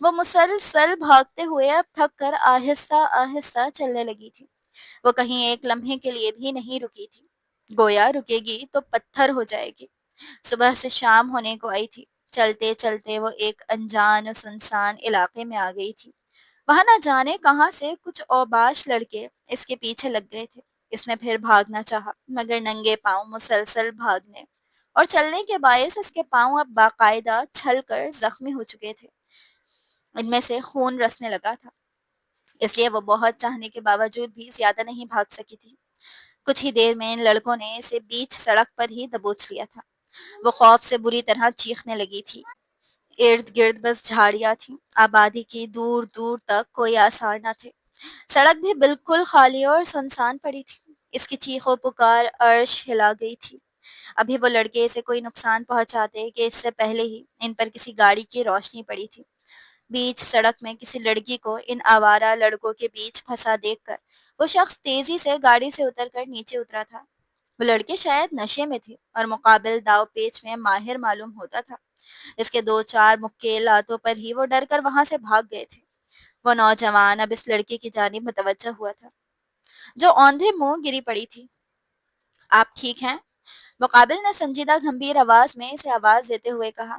وہ مسلسل بھاگتے ہوئے اب تھک کر آہستہ آہستہ چلنے لگی تھی۔ وہ کہیں ایک لمحے کے لیے بھی نہیں رکی تھی، گویا رکے گی تو پتھر ہو جائے گی۔ صبح سے شام ہونے کو آئی تھی، چلتے چلتے وہ ایک انجان و سنسان علاقے میں آ گئی تھی۔ وہاں نہ جانے کہاں سے کچھ اوباش لڑکے اس کے پیچھے لگ گئے تھے۔ اس نے پھر بھاگنا چاہا، مگر ننگے پاؤں مسلسل بھاگنے اور چلنے کے باعث اس کے پاؤں اب باقاعدہ چھل کر زخمی ہو چکے تھے، ان میں سے خون رسنے لگا تھا، اس لیے وہ بہت چاہنے کے باوجود بھی زیادہ نہیں بھاگ سکی تھی۔ کچھ ہی دیر میں ان لڑکوں نے اسے بیچ سڑک پر ہی دبوچ لیا تھا۔ وہ خوف سے بری طرح چیخنے لگی تھی۔ ارد گرد بس جھاڑیاں تھیں، آبادی کی دور دور تک کوئی آثار نہ تھے، سڑک بھی بالکل خالی اور سنسان پڑی تھی۔ اس کی چیخ و پکار عرش ہلا گئی تھی۔ ابھی وہ لڑکے اسے کوئی نقصان پہنچاتے کہ اس سے پہلے ہی ان پر کسی گاڑی کی روشنی پڑی تھی۔ بیچ سڑک میں کسی لڑکی کو ان آوارہ لڑکوں کے بیچ پھنسا دیکھ کر وہ شخص تیزی سے گاڑی سے اتر کر نیچے اترا تھا۔ وہ لڑکے شاید نشے میں تھے اور مقابل داؤ پیچ میں ماہر معلوم ہوتا تھا۔ اس کے دو چار مکے لاتوں پر ہی وہ ڈر کر وہاں سے بھاگ گئے تھے۔ وہ نوجوان اب اس لڑکی کی جانب متوجہ ہوا تھا جو اوندھے منہ گری پڑی تھی۔ آپ ٹھیک ہیں؟ مقابل نے سنجیدہ گھمبیر آواز میں اسے آواز دیتے ہوئے کہا۔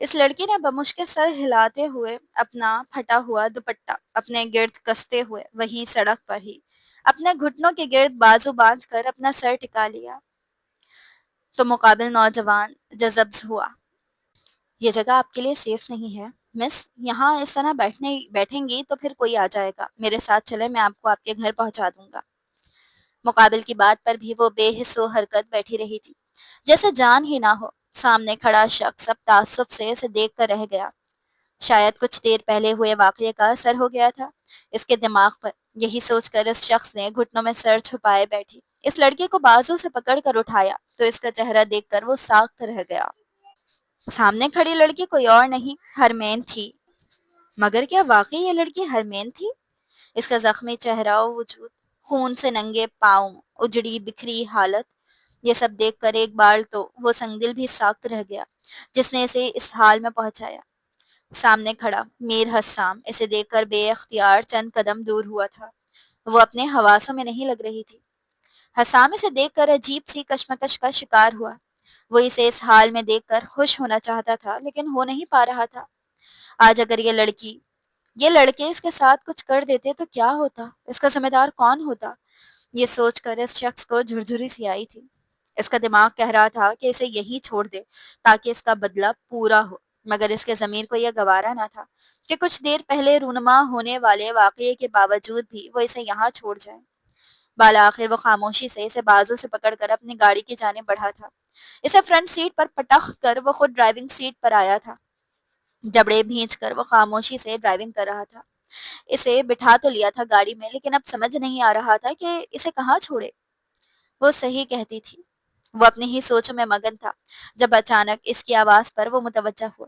اس لڑکی نے بمشکل سر ہلاتے ہوئے اپنا پھٹا ہوا دوپٹہ اپنے گرد کستے ہوئے وہیں سڑک پر ہی اپنے گھٹنوں کے گرد بازو باندھ کر اپنا سر ٹکا لیا تو مقابل نوجوان جذب ہوا۔ یہ جگہ آپ کے لیے سیف نہیں ہے مس، یہاں اس طرح بیٹھیں گی تو پھر کوئی آ جائے گا، میرے ساتھ چلیں، میں آپ کو آپ کے گھر پہنچا دوں گا۔ مقابل کی بات پر بھی وہ بے حس و حرکت بیٹھی رہی تھی، جیسے جان ہی نہ ہو۔ سامنے کھڑا شخص اب تعصب سے اسے دیکھ کر رہ گیا، شاید کچھ دیر پہلے ہوئے واقعے کا اثر ہو گیا تھا اس کے دماغ پر۔ یہی سوچ کر اس شخص نے گھٹنوں میں سر چھپائے بیٹھی اس لڑکے کو بازو سے پکڑ کر اٹھایا تو اس کا چہرہ دیکھ کر وہ ساکت رہ گیا۔ سامنے کھڑی لڑکی کوئی اور نہیں، ہرمین تھی۔ مگر کیا واقعی یہ لڑکی ہرمین تھی؟ اس کا زخمی چہرہ و وجود، خون سے ننگے پاؤں، اجڑی بکھری حالت، یہ سب دیکھ کر ایک بار تو وہ سنگ دل بھی ساکت رہ گیا جس نے اسے اس حال میں پہنچایا۔ سامنے کھڑا میر حسام اسے دیکھ کر بے اختیار چند قدم دور ہوا تھا، وہ اپنے حواسوں میں نہیں لگ رہی تھی۔ حسام اسے دیکھ کر عجیب سی کشمکش کا شکار ہوا، وہ اسے اس حال میں دیکھ کر خوش ہونا چاہتا تھا لیکن ہو نہیں پا رہا تھا۔ آج اگر یہ لڑکے اس کے ساتھ کچھ کر دیتے تو کیا ہوتا، اس کا ذمہ دار کون ہوتا؟ یہ سوچ کر اس شخص کو جھرجھری سی آئی تھی۔ اس کا دماغ کہہ رہا تھا کہ اسے یہی چھوڑ دے تاکہ اس کا بدلہ پورا ہو، مگر اس کے ضمیر کو یہ گوارا نہ تھا کہ کچھ دیر پہلے رونما ہونے والے واقعے کے باوجود بھی وہ اسے یہاں چھوڑ جائے۔ بالآخر وہ خاموشی سے اسے بازو سے پکڑ کر اپنی گاڑی کی جانب بڑھا تھا۔ اسے فرنٹ سیٹ پر پٹخ کر وہ خود ڈرائیونگ سیٹ پر آیا تھا، جبڑے بھینچ کر وہ خاموشی سے ڈرائیونگ کر رہا تھا۔ اسے بٹھا تو لیا تھا گاڑی میں لیکن اب سمجھ نہیں آ رہا تھا کہ اسے کہاں چھوڑے۔ وہ صحیح کہتی تھی، وہ اپنی ہی سوچوں میں مگن تھا جب اچانک اس کی آواز پر وہ متوجہ ہوا۔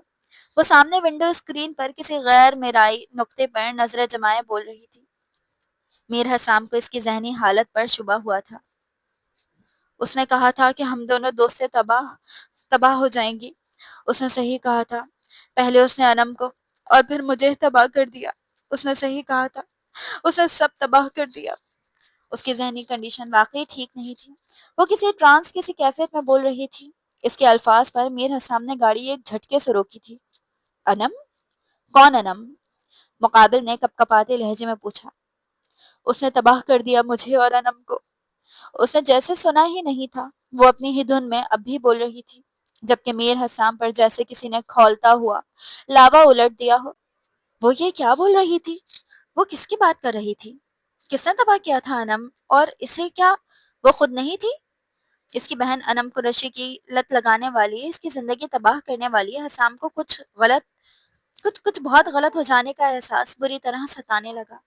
وہ سامنے ونڈو اسکرین پر کسی غیر مرئی نقطے پر نظریں جمائے بول رہی تھی۔ میر حسام کو اس کی ذہنی حالت پر شبہ ہوا تھا۔ اس نے کہا تھا کہ ہم دونوں دوستیں تباہ ہو جائیں گی۔ اس نے صحیح کہا تھا، پہلے اس نے انم کو اور پھر مجھے تباہ کر دیا۔ اس نے صحیح کہا تھا، اس نے سب تباہ کر دیا۔ اس کی ذہنی کنڈیشن واقعی ٹھیک نہیں تھی، وہ کسی ٹرانس کسی کیفیت میں بول رہی تھی۔ اس کے الفاظ پر میر حسام نے گاڑی ایک جھٹکے سے روکی تھی۔ انم؟ کون انم؟ مقابل نے کپ کپاتے لہجے میں پوچھا۔ اس نے تباہ کر دیا مجھے اور انم کو۔ اس نے جیسے سنا ہی نہیں تھا، وہ اپنی ہی دھن میں اب بھی بول رہی تھی، جبکہ میر حسام پر جیسے کسی نے کھولتا ہوا لاوا الٹ دیا ہو۔ وہ یہ کیا بول رہی تھی؟ وہ کس کی بات کر رہی تھی؟ کس نے تباہ کیا تھا انم؟ اور اسے کیا وہ خود نہیں تھی؟ اس کی بہن انم کو نشے کی لت لگانے والی، اس کی زندگی تباہ کرنے والی حسام کو کچھ بہت غلط ہو جانے کا احساس بری طرح ستانے لگا۔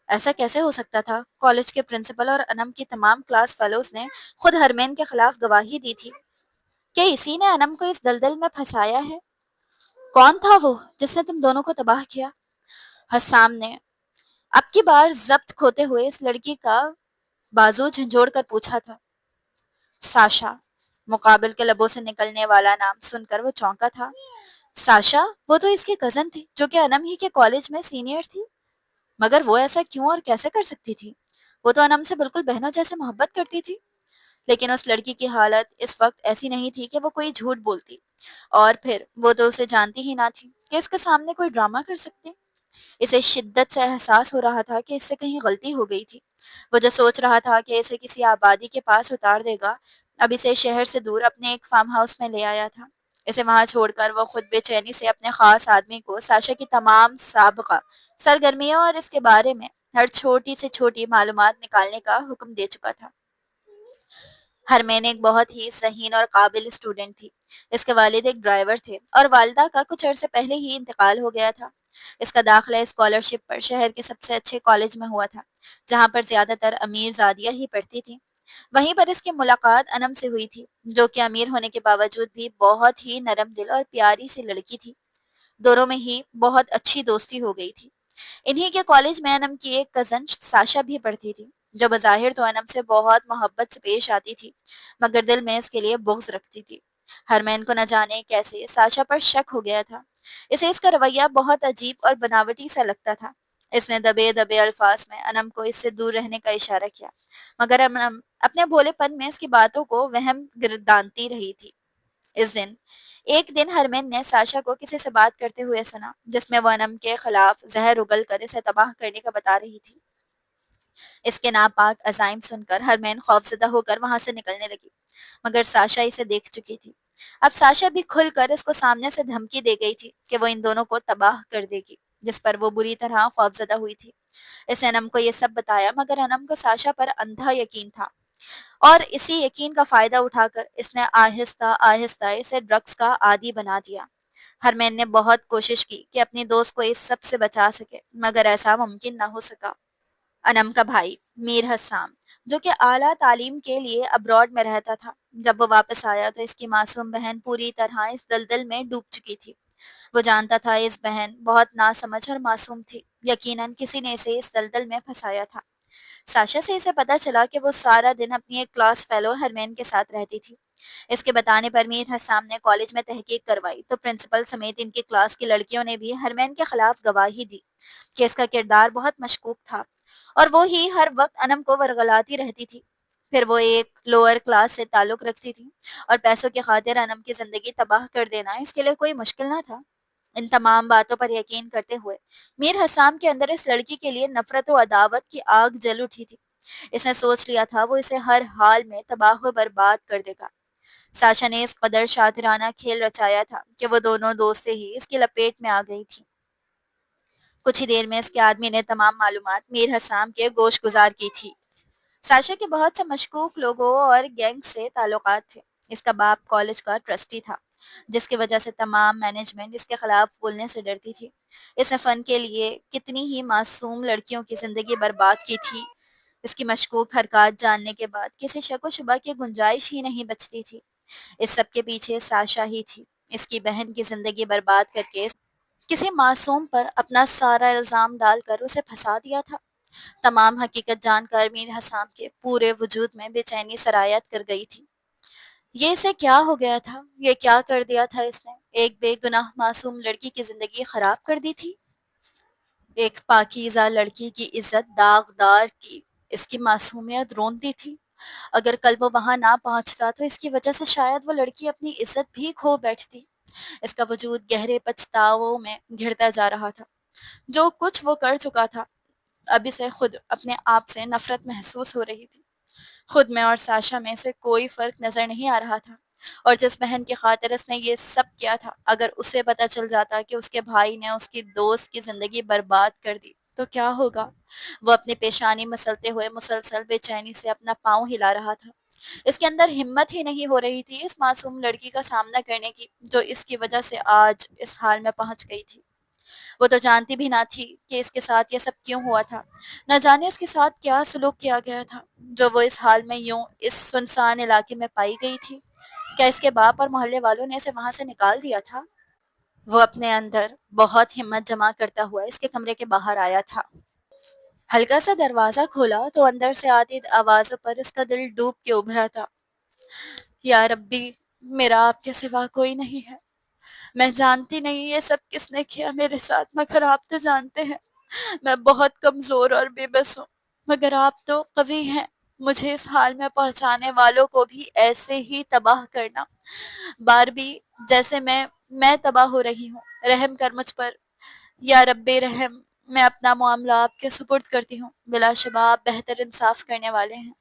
ایسا کیسے ہو سکتا تھا؟ کالج کے پرنسپل اور انم کی تمام کلاس فیلوز نے خود ہرمین کے خلاف گواہی دی تھی کہ اسی نے انم کو اس دلدل میں پھنسایا ہے۔ کون تھا وہ جس نے تم دونوں کو تباہ کیا؟ حسام نے اب کی بار ضبط کھوتے ہوئے اس لڑکی کا بازو جھنجھوڑ کر پوچھا تھا۔ ساشا۔ مقابل کے لبوں سے نکلنے والا نام سن کر وہ چونکا تھا۔ ساشا وہ تو اس کی کزن تھی جو کہ انم ہی کے کالج میں سینئر تھی، مگر وہ ایسا کیوں اور کیسے کر سکتی تھی؟ وہ تو انم سے بالکل بہنوں جیسے محبت کرتی تھی۔ لیکن اس لڑکی کی حالت اس وقت ایسی نہیں تھی کہ وہ کوئی جھوٹ بولتی، اور پھر وہ تو اسے جانتی ہی نہ تھی کہ اس کے سامنے کوئی ڈرامہ کر سکتے۔ اسے شدت سے احساس ہو رہا تھا کہ اس سے کہیں غلطی ہو گئی تھی۔ وہ جو سوچ رہا تھا کہ اسے کسی آبادی کے پاس اتار دے گا، اب اسے شہر سے دور اپنے ایک فارم ہاؤس میں لے آیا تھا۔ اسے وہاں چھوڑ کر وہ خود بے چینی سے اپنے خاص آدمی کو ساشا کی تمام سابقہ سرگرمیوں اور اس کے بارے میں ہر چھوٹی سے چھوٹی معلومات نکالنے کا حکم دے چکا تھا۔ ہرمین ایک بہت ہی ذہین اور قابل اسٹوڈنٹ تھی۔ اس کے والد ایک ڈرائیور تھے اور والدہ کا کچھ عرصے پہلے ہی انتقال ہو گیا تھا۔ اس کا داخلہ اسکالرشپ پر شہر کے سب سے اچھے کالج میں ہوا تھا، جہاں پر زیادہ تر امیر زادیاں ہی پڑھتی تھیں۔ وہیں پر اس کی ملاقات انم سے ہوئی تھی، جو کہ امیر ہونے کے باوجود بھی بہت ہی نرم دل اور پیاری سی لڑکی تھی۔ دونوں میں ہی بہت اچھی دوستی ہو گئی تھی۔ انہی کے کالج میں انم کی ایک کزن ساشا بھی پڑھتی تھی، جو بظاہر تو انم سے بہت محبت سے پیش آتی تھی، مگر دل میں اس کے لیے بغض رکھتی تھی۔ ہرمین کو نہ جانے کیسے ساشا پر شک ہو گیا تھا۔ اسے اس کا رویہ بہت عجیب اور بناوٹی سا لگتا تھا۔ اس نے دبے دبے الفاظ میں انم کو اس سے دور رہنے کا اشارہ کیا، مگر انم اپنے بھولے پن میں اس کی باتوں کو وہم گردانتی رہی تھی۔ ایک دن ہرمین نے ساشا کو کسی سے بات کرتے ہوئے سنا، جس میں وہ انم کے خلاف زہر اگل کر اسے تباہ کرنے کا بتا رہی تھی۔ اس کے ناپاک عزائم سن کر ہرمین خوفزدہ ہو کر وہاں سے نکلنے لگی، مگر ساشا اسے دیکھ چکی تھی۔ اب ساشا بھی کھل کر اس کو سامنے سے دھمکی دے گئی تھی کہ وہ ان دونوں کو تباہ کر دے گی، جس پر وہ بری طرح خوفزدہ ہوئی تھی۔ اس نے انم کو یہ سب بتایا، مگر انم کو ساشا پر اندھا یقین تھا، اور اسی یقین کا فائدہ اٹھا کر اس نے آہستہ آہستہ اسے ڈرگس کا عادی بنا دیا۔ ہرمین نے بہت کوشش کی کہ اپنی دوست کو اس سب سے بچا سکے، مگر ایسا ممکن نہ ہو سکا۔ انم کا بھائی میر حسام، جو کہ اعلیٰ تعلیم کے لیے ابراڈ میں رہتا تھا، جب وہ واپس آیا تو اس کی معصوم بہن پوری طرح اس دلدل میں ڈوب چکی تھی۔ وہ جانتا تھا اس بہن بہت ناسمجھ اور معصوم تھی، یقیناً کسی نے اسے اس دلدل میں پھنسایا تھا۔ ساشا سے اسے پتا چلا کہ وہ سارا دن اپنی ایک کلاس فیلو ہرمین کے ساتھ رہتی تھی۔ اس کے بتانے پر میر حسام نے کالج میں تحقیق کروائی تو پرنسپل سمیت ان کی کلاس کی لڑکیوں نے بھی ہرمین کے خلاف گواہی دی کہ اس کا کردار بہت مشکوک تھا، اور وہ ہی ہر وقت انم کو ورغلاتی رہتی تھی۔ پھر وہ ایک لوور کلاس سے تعلق رکھتی تھی، اور پیسوں کی خاطر انم کی زندگی تباہ کر دینا اس کے لیے کوئی مشکل نہ تھا۔ ان تمام باتوں پر یقین کرتے ہوئے میر حسام کے اندر اس لڑکی کے لیے نفرت و عداوت کی آگ جل اٹھی تھی۔ اس نے سوچ لیا تھا وہ اسے ہر حال میں تباہ و برباد کر دے گا۔ ساشا نے اس قدر شاطرانہ کھیل رچایا تھا کہ وہ دونوں دوستیں ہی اس کی لپیٹ میں آ گئی تھی۔ کچھ ہی دیر میں اس کے آدمی نے تمام معلومات میر حسام کے گوش گزار کی تھی۔ ساشا کے بہت سے مشکوک لوگوں اور گینگ سے تعلقات تھے۔ اس کا باپ کالج کا ٹرسٹی تھا، جس کی وجہ سے تمام مینجمنٹ اس کے خلاف بولنے سے ڈرتی تھی۔ اس نے فن کے لیے کتنی ہی معصوم لڑکیوں کی زندگی برباد کی تھی۔ اس کی مشکوک حرکات جاننے کے بعد کسی شک و شبہ کی گنجائش ہی نہیں بچتی تھی۔ اس سب کے پیچھے ساشا ہی تھی۔ اس کی بہن کی زندگی برباد کر کے کسی معصوم پر اپنا سارا الزام ڈال کر اسے پھنسا دیا تھا۔ تمام حقیقت جان کر میر حسام کے پورے وجود میں بے چینی سرایت کر گئی تھی۔ یہ اسے کیا ہو گیا تھا؟ یہ کیا کر دیا تھا اس نے؟ ایک بے گناہ معصوم لڑکی کی زندگی خراب کر دی تھی۔ ایک پاکیزہ لڑکی کی عزت داغدار کی، اس کی معصومیت رونتی تھی۔ اگر کل وہ وہاں نہ پہنچتا تو اس کی وجہ سے شاید وہ لڑکی اپنی عزت بھی کھو بیٹھتی۔ اس کا وجود گہرے پچھتاووں میں گھرتا جا رہا تھا۔ جو کچھ وہ کر چکا تھا، اب اسے خود اپنے آپ سے نفرت محسوس ہو رہی تھی۔ خود میں اور ساشا میں سے کوئی فرق نظر نہیں آ رہا تھا، اور جس بہن کی خاطر اس نے یہ سب کیا تھا، اگر اسے پتہ چل جاتا کہ اس کے بھائی نے اس کی دوست کی زندگی برباد کر دی تو کیا ہوگا؟ وہ اپنی پیشانی مسلتے ہوئے مسلسل بے چینی سے اپنا پاؤں ہلا رہا تھا۔ اس کے اندر ہمت ہی نہیں ہو رہی تھی اس معصوم لڑکی کا سامنا کرنے کی، جو اس کی وجہ سے آج اس حال میں پہنچ گئی تھی۔ وہ تو جانتی بھی نہ تھی کہ اس کے ساتھ یہ سب کیوں ہوا تھا۔ نہ جانے اس کے ساتھ کیا سلوک کیا گیا تھا جو وہ اس حال میں یوں اس سنسان علاقے میں پائی گئی تھی۔ کیا اس کے باپ اور محلے والوں نے اسے وہاں سے نکال دیا تھا؟ وہ اپنے اندر بہت ہمت جمع کرتا ہوا اس کے کمرے کے باہر آیا تھا۔ ہلکا سا دروازہ کھولا تو اندر سے آتی آوازوں پر اس کا دل ڈوب کے ابھرا تھا۔ یا ربی، میرا آپ کے سوا کوئی نہیں ہے۔ میں جانتی نہیں یہ سب کس نے کیا میرے ساتھ، مگر آپ تو جانتے ہیں میں بہت کمزور اور بے بس ہوں، مگر آپ تو قوی ہیں، مجھے اس حال میں پہنچانے والوں کو بھی ایسے ہی تباہ کرنا۔ باربی، جیسے میں تباہ ہو رہی ہوں، رحم کر مجھ پر یا رب رحم۔ میں اپنا معاملہ آپ کے سپرد کرتی ہوں، بلا شبہ آپ بہتر انصاف کرنے والے ہیں۔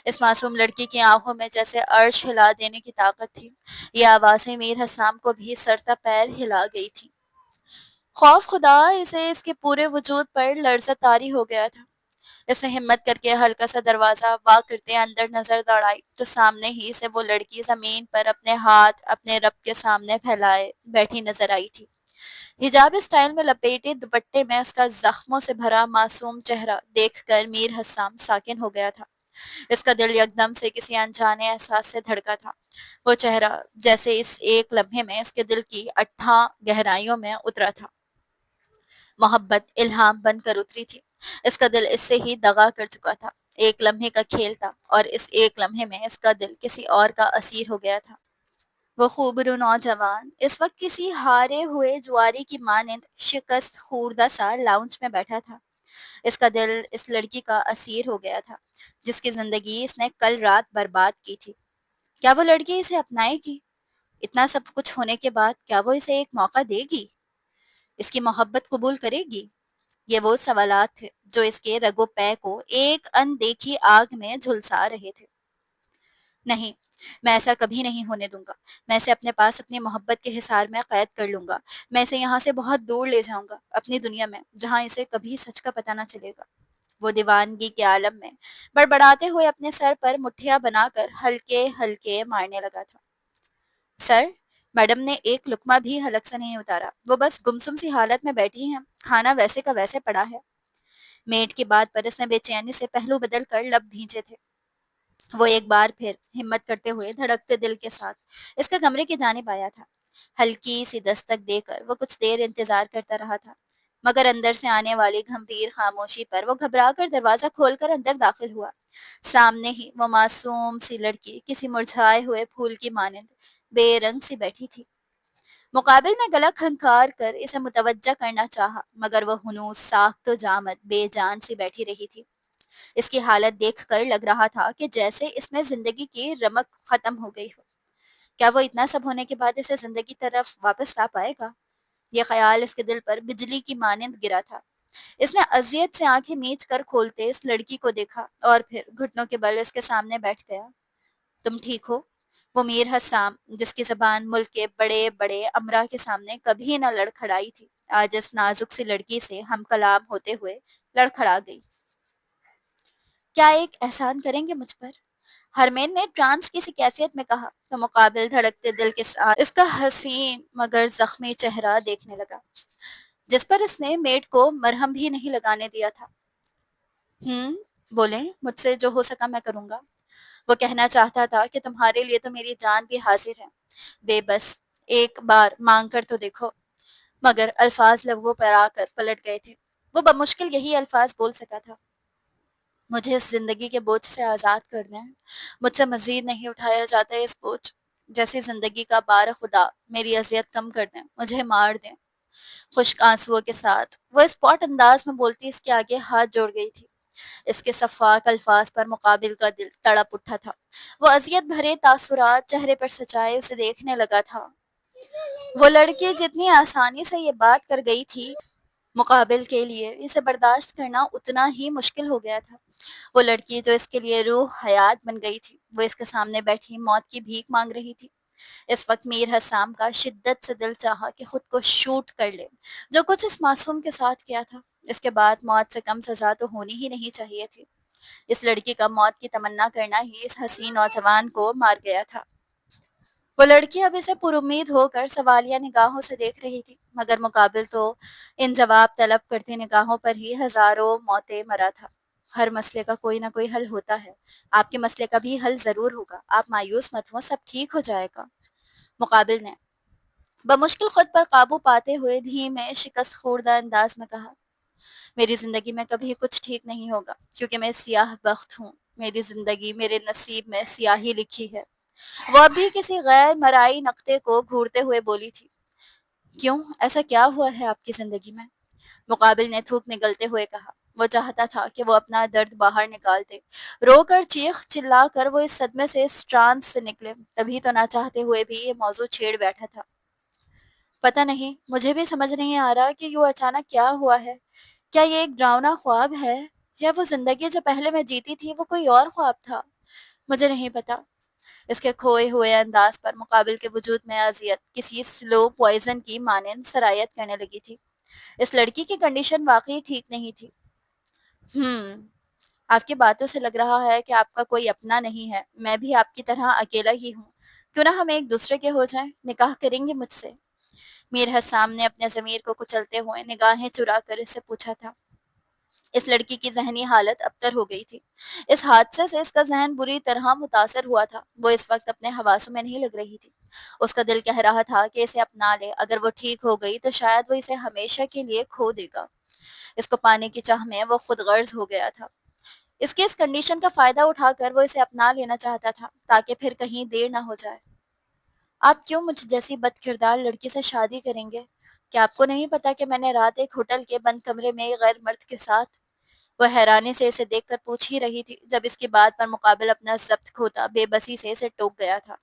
اس معصوم لڑکی کی آنکھوں میں جیسے عرش ہلا دینے کی طاقت تھی، یہ آوازیں میر حسام کو بھی سر تا پیر ہلا گئی تھی۔ خوف خدا اسے اس کے پورے وجود پر لرزہ طاری ہو گیا تھا۔ اس نے ہمت کر کے ہلکا سا دروازہ وا کرتے اندر نظر دوڑائی تو سامنے ہی سے وہ لڑکی زمین پر اپنے ہاتھ اپنے رب کے سامنے پھیلائے بیٹھی نظر آئی تھی۔ حجاب اسٹائل میں لپیٹے دوپٹے میں اس کا زخموں سے بھرا معصوم چہرہ دیکھ کر میر حسام ساکن ہو گیا تھا۔ اس کا دل یکدم سے کسی انجانے احساس سے دھڑکا تھا۔ وہ چہرہ جیسے اس ایک لمحے میں اس کے دل کی اٹھاں گہرائیوں میں اترا تھا۔ محبت الہام بن کر اتری تھی۔ اس کا دل اس سے ہی دغا کر چکا تھا۔ ایک لمحے کا کھیل تھا اور اس ایک لمحے میں اس کا دل کسی اور کا اسیر ہو گیا تھا۔ وہ خوبرو نوجوان اس وقت کسی ہارے ہوئے جواری کی مانند شکست خوردہ سا لاؤنج میں بیٹھا تھا۔ اس کا دل اس لڑکی کا اسیر ہو گیا تھا جس کی زندگی اس نے کل رات برباد کی تھی۔ کیا وہ لڑکی اسے اپنائے گی؟ اتنا سب کچھ ہونے کے بعد کیا وہ اسے ایک موقع دے گی؟ اس کی محبت قبول کرے گی؟ یہ وہ سوالات تھے جو اس کے رگ و پے کو ایک اندیکھی آگ میں جھلسا رہے تھے۔ نہیں، میں ایسا کبھی نہیں ہونے دوں گا۔ میں اسے اپنے پاس اپنی محبت کے حصار میں قید کر لوں گا۔ میں اسے یہاں سے بہت دور لے جاؤں گا، اپنی دنیا میں، جہاں اسے کبھی سچ کا پتہ نہ چلے گا۔ وہ دیوانگی کے عالم میں بڑبڑاتے ہوئے اپنے سر پر مٹھیاں بنا کر ہلکے ہلکے مارنے لگا تھا۔ سر، میڈم نے ایک لقمہ بھی حلق سے نہیں اتارا، وہ بس گمسم سی حالت میں بیٹھی ہیں، کھانا ویسے کا ویسے پڑا ہے۔ میٹ کی بات پر اس نے بے چینی سے پہلو بدل کر لب بھینچے تھے۔ وہ ایک بار پھر ہمت کرتے ہوئے دھڑکتے دل کے ساتھ اس کے کمرے کی جانب آیا تھا۔ ہلکی سی دستک دے کر وہ کچھ دیر انتظار کرتا رہا تھا، مگر اندر سے آنے والی گھمبیر خاموشی پر وہ گھبرا کر دروازہ کھول کر اندر داخل ہوا۔ سامنے ہی وہ معصوم سی لڑکی کسی مرجھائے ہوئے پھول کی مانند بے رنگ سی بیٹھی تھی۔ مقابل میں گلا کھنکار کر اسے متوجہ کرنا چاہا، مگر وہ ہنوز ساخت و جامد بے جان سی بیٹھی رہی تھی۔ اس کی حالت دیکھ کر لگ رہا تھا کہ جیسے اس میں زندگی کی رمق ختم ہو گئی ہو۔ کیا وہ اتنا سب ہونے کے بعد اسے زندگی طرف واپس لا پائے گا؟ یہ خیال اس کے دل پر بجلی کی مانند گرا تھا۔ اس نے اذیت سے آنکھیں میچ کر کھولتے اس لڑکی کو دیکھا اور پھر گھٹنوں کے بل اس کے سامنے بیٹھ گیا۔ تم ٹھیک ہو؟ وہ میر حسام جس کی زبان ملک کے بڑے بڑے امرا کے سامنے کبھی نہ لڑکھڑائی تھی، آج اس نازک سی لڑکی سے ہم کلام ہوتے ہوئے لڑکھڑا گئی۔ کیا ایک احسان کریں گے مجھ پر؟ ہرمین نے ٹرانس کی سی کیفیت میں کہا تو مقابل دھڑکتے دل کے ساتھ اس کا حسین مگر زخمی چہرہ دیکھنے لگا جس پر اس نے میڈ کو مرہم بھی نہیں لگانے دیا تھا۔ بولیں، مجھ سے جو ہو سکا میں کروں گا۔ وہ کہنا چاہتا تھا کہ تمہارے لیے تو میری جان بھی حاضر ہے، بے بس ایک بار مانگ کر تو دیکھو، مگر الفاظ لبوں پر آ کر پلٹ گئے تھے۔ وہ بمشکل یہی الفاظ بول سکا تھا، مجھے اس زندگی کے بوجھ سے آزاد کر دیں، مجھ سے مزید نہیں اٹھایا جاتا ہے اس بوجھ، جیسی زندگی کا بار خدا میری اذیت کم کر دیں، مجھے مار دیں۔ خشک آنسوؤں کے ساتھ وہ اسپاٹ انداز میں بولتی اس کے آگے ہاتھ جوڑ گئی تھی۔ اس کے شفاق الفاظ پر مقابل کا دل تڑپ اٹھا تھا۔ وہ اذیت بھرے تاثرات چہرے پر سجائے اسے دیکھنے لگا تھا۔ وہ لڑکی جتنی آسانی سے یہ بات کر گئی تھی، مقابل کے لیے اسے برداشت کرنا اتنا ہی مشکل ہو گیا تھا۔ وہ لڑکی جو اس کے لیے روح حیات بن گئی تھی، وہ اس کے سامنے بیٹھی موت کی بھیک مانگ رہی تھی۔ اس وقت میر حسام کا شدت سے دل چاہا کہ خود کو شوٹ کر لے۔ جو کچھ اس معصوم کے ساتھ کیا تھا، اس کے بعد موت سے کم سزا تو ہونی ہی نہیں چاہیے تھی۔ اس لڑکی کا موت کی تمنا کرنا ہی اس حسین نوجوان کو مار گیا تھا۔ وہ لڑکی اب اسے پر امید ہو کر سوالیہ نگاہوں سے دیکھ رہی تھی، مگر مقابل تو ان جواب طلب کرتی نگاہوں پر ہی ہزاروں موتیں مرا تھا۔ ہر مسئلے کا کوئی نہ کوئی حل ہوتا ہے، آپ کے مسئلے کا بھی حل ضرور ہوگا، آپ مایوس مت ہوں، سب ٹھیک ہو جائے گا۔ مقابل نے بمشکل خود پر قابو پاتے ہوئے دھیمے شکست خوردہ انداز میں کہا، میری زندگی میں کبھی کچھ ٹھیک نہیں ہوگا کیونکہ میں سیاہ بخت ہوں، میری زندگی میرے نصیب میں سیاہی لکھی ہے۔ وہ ابھی کسی غیر مرائی نقطے کو گھورتے ہوئے بولی تھی، کیوں؟ ایسا کیا ہوا ہے آپ کی زندگی میں؟ مقابل نے تھوک نگلتے ہوئے کہا۔ وہ چاہتا تھا کہ وہ اپنا درد باہر نکال دے، رو کر چیخ چلا کر وہ اس صدمے سے اس ٹرانس سے نکلے، تبھی تو نہ چاہتے ہوئے بھی یہ موضوع چھیڑ بیٹھا تھا۔ پتہ نہیں، مجھے بھی سمجھ نہیں آ رہا کہ یوں اچانک کیا ہوا ہے۔ کیا یہ ایک ڈراؤنا خواب ہے یا وہ زندگی جو پہلے میں جیتی تھی وہ کوئی اور خواب تھا؟ مجھے نہیں پتا۔ اس کے کھوئے ہوئے انداز پر مقابل کے وجود میں اذیت کسی سلو پوائزن کی مانند سرایت کرنے لگی تھی۔ اس لڑکی کی کنڈیشن واقعی ٹھیک نہیں تھی۔ آپ کی باتوں سے لگ رہا ہے کہ آپ کا کوئی اپنا نہیں ہے۔ میں بھی آپ کی طرح اکیلا ہی ہوں۔ کیوں نہ ہم ایک دوسرے کے ہو جائیں؟ نکاح کریں گے مجھ سے؟ میر حسام نے اپنے ضمیر کو کچلتے ہوئے نگاہیں چرا کر اس سے پوچھا تھا۔ اس لڑکی کی ذہنی حالت ابتر ہو گئی تھی۔ اس حادثے سے اس کا ذہن بری طرح متاثر ہوا تھا۔ وہ اس وقت اپنے حواسوں میں نہیں لگ رہی تھی۔ اس کا دل کہہ رہا تھا کہ اسے اپنا لے۔ اگر وہ ٹھیک ہو گئی تو شاید وہ اسے ہمیشہ کے لیے کھو دے گا۔ اس کو پانے کی چاہ میں وہ خود غرض ہو گیا تھا۔ اس کی اس کنڈیشن کا فائدہ اٹھا کر وہ اسے اپنا لینا چاہتا تھا تاکہ پھر کہیں دیر نہ ہو جائے۔ آپ کیوں مجھ جیسی بد کردار لڑکی سے شادی کریں گے؟ کیا آپ کو نہیں پتا کہ میں نے رات ایک ہوٹل کے بند کمرے میں ایک غیر مرد کے ساتھ؟ وہ حیرانی سے اسے دیکھ کر پوچھ ہی رہی تھی جب اس کی بات پر مقابل اپنا ضبط کھوتا بے بسی سے اسے ٹوک گیا تھا۔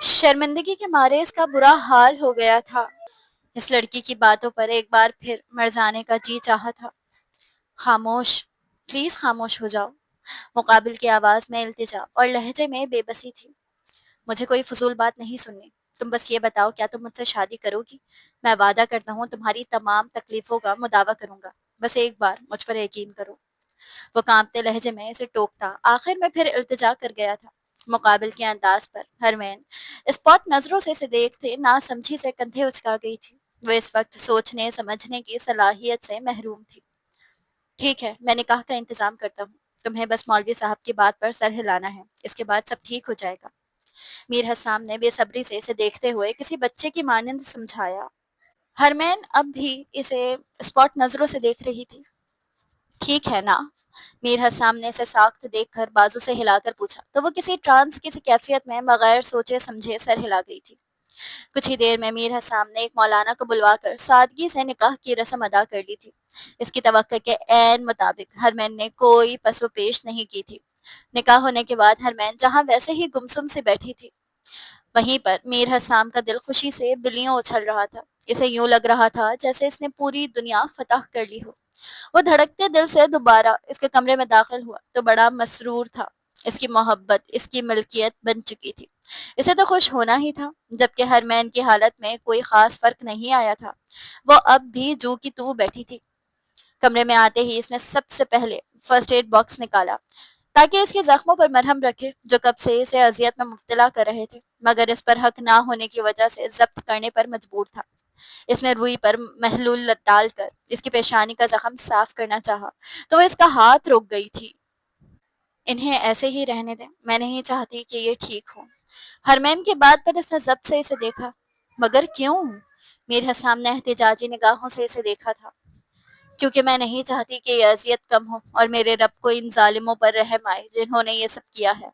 شرمندگی کے مارے اس کا برا حال ہو گیا تھا۔ اس لڑکی کی باتوں پر ایک بار پھر مر جانے کا جی چاہا تھا۔ خاموش، پلیز خاموش ہو جاؤ۔ مقابل کی آواز میں التجا اور لہجے میں بے بسی تھی۔ مجھے کوئی فضول بات نہیں سننی۔ تم بس یہ بتاؤ کیا تم مجھ سے شادی کرو گی؟ میں وعدہ کرتا ہوں تمہاری تمام تکلیفوں کا مداوع کروں گا۔ بس ایک بار مجھ پر یقین کرو۔ وہ کانپتے لہجے میں اسے ٹوکتا آخر میں پھر التجا کر گیا تھا۔ مقابل کے انداز پر ہرمین اسپاٹ نظروں سے اسے دیکھتے نہ سمجھی سے کندھے اچکا گئی تھی۔ وہ اس وقت سوچنے سمجھنے کی صلاحیت سے محروم تھی۔ ٹھیک ہے، میں نکاح کا انتظام کرتا ہوں۔ تمہیں بس مولوی صاحب کی بات پر سر ہلانا ہے، اس کے بعد سب ٹھیک ہو جائے گا۔ میر حسام نے بے صبری سے اسے دیکھتے ہوئے کسی بچے کی مانند سمجھایا۔ ہرمین اب بھی اسے اسپاٹ نظروں سے دیکھ رہی تھی۔ ٹھیک ہے نا؟ میر حسام نے اسے ساخت دیکھ کر بازو سے ہلا کر پوچھا تو وہ کسی ٹرانس کی کیفیت میں بغیر سوچے سمجھے سر ہلا گئی تھی۔ کچھ ہی دیر میں میر حسام نے ایک مولانا کو بلوا کر سادگی سے نکاح کی رسم ادا کر لی تھی۔ اس کی توقع کے عین مطابق ہرمین نے کوئی پس و پیش نہیں کی تھی۔ نکاح ہونے کے بعد ہرمین جہاں ویسے ہی گمسم سے بیٹھی تھی وہیں پر میر حسام کا دل خوشی سے بلیوں اچھل رہا تھا۔ اسے یوں لگ رہا تھا جیسے اس نے پوری دنیا فتح کر لی ہو۔ وہ دھڑکتے دل سے دوبارہ اس کے کمرے میں داخل ہوا تو بڑا مسرور تھا۔ اس کی محبت اس کی ملکیت بن چکی تھی۔ اسے تو خوش ہونا ہی تھا، جبکہ ہرمین کی حالت میں کوئی خاص فرق نہیں آیا تھا۔ وہ اب بھی جو کی تو بیٹھی تھی۔ کمرے میں آتے ہی اس نے سب سے پہلے فرسٹ ایڈ باکس نکالا تاکہ اس کے زخموں پر مرہم رکھے جو کب سے اسے اذیت میں مبتلا کر رہے تھے، مگر اس پر حق نہ ہونے کی وجہ سے ضبط کرنے پر مجبور تھا۔ اس نے روئی پر محلول ڈال کر اس کی پیشانی کا زخم صاف کرنا چاہا تو وہ اس کا ہاتھ روک گئی تھی۔ انہیں ایسے ہی رہنے دیں، میں نہیں چاہتی کہ یہ ٹھیک ہو۔ ہرمین کی بات پر اس نے ضبط سے اسے دیکھا۔ مگر کیوں؟ میر حسام نے احتجاجی نگاہوں سے اسے دیکھا تھا۔ کیونکہ میں نہیں چاہتی کہ یہ اذیت کم ہو اور میرے رب کو ان ظالموں پر رحم آئے جنہوں نے یہ سب کیا ہے۔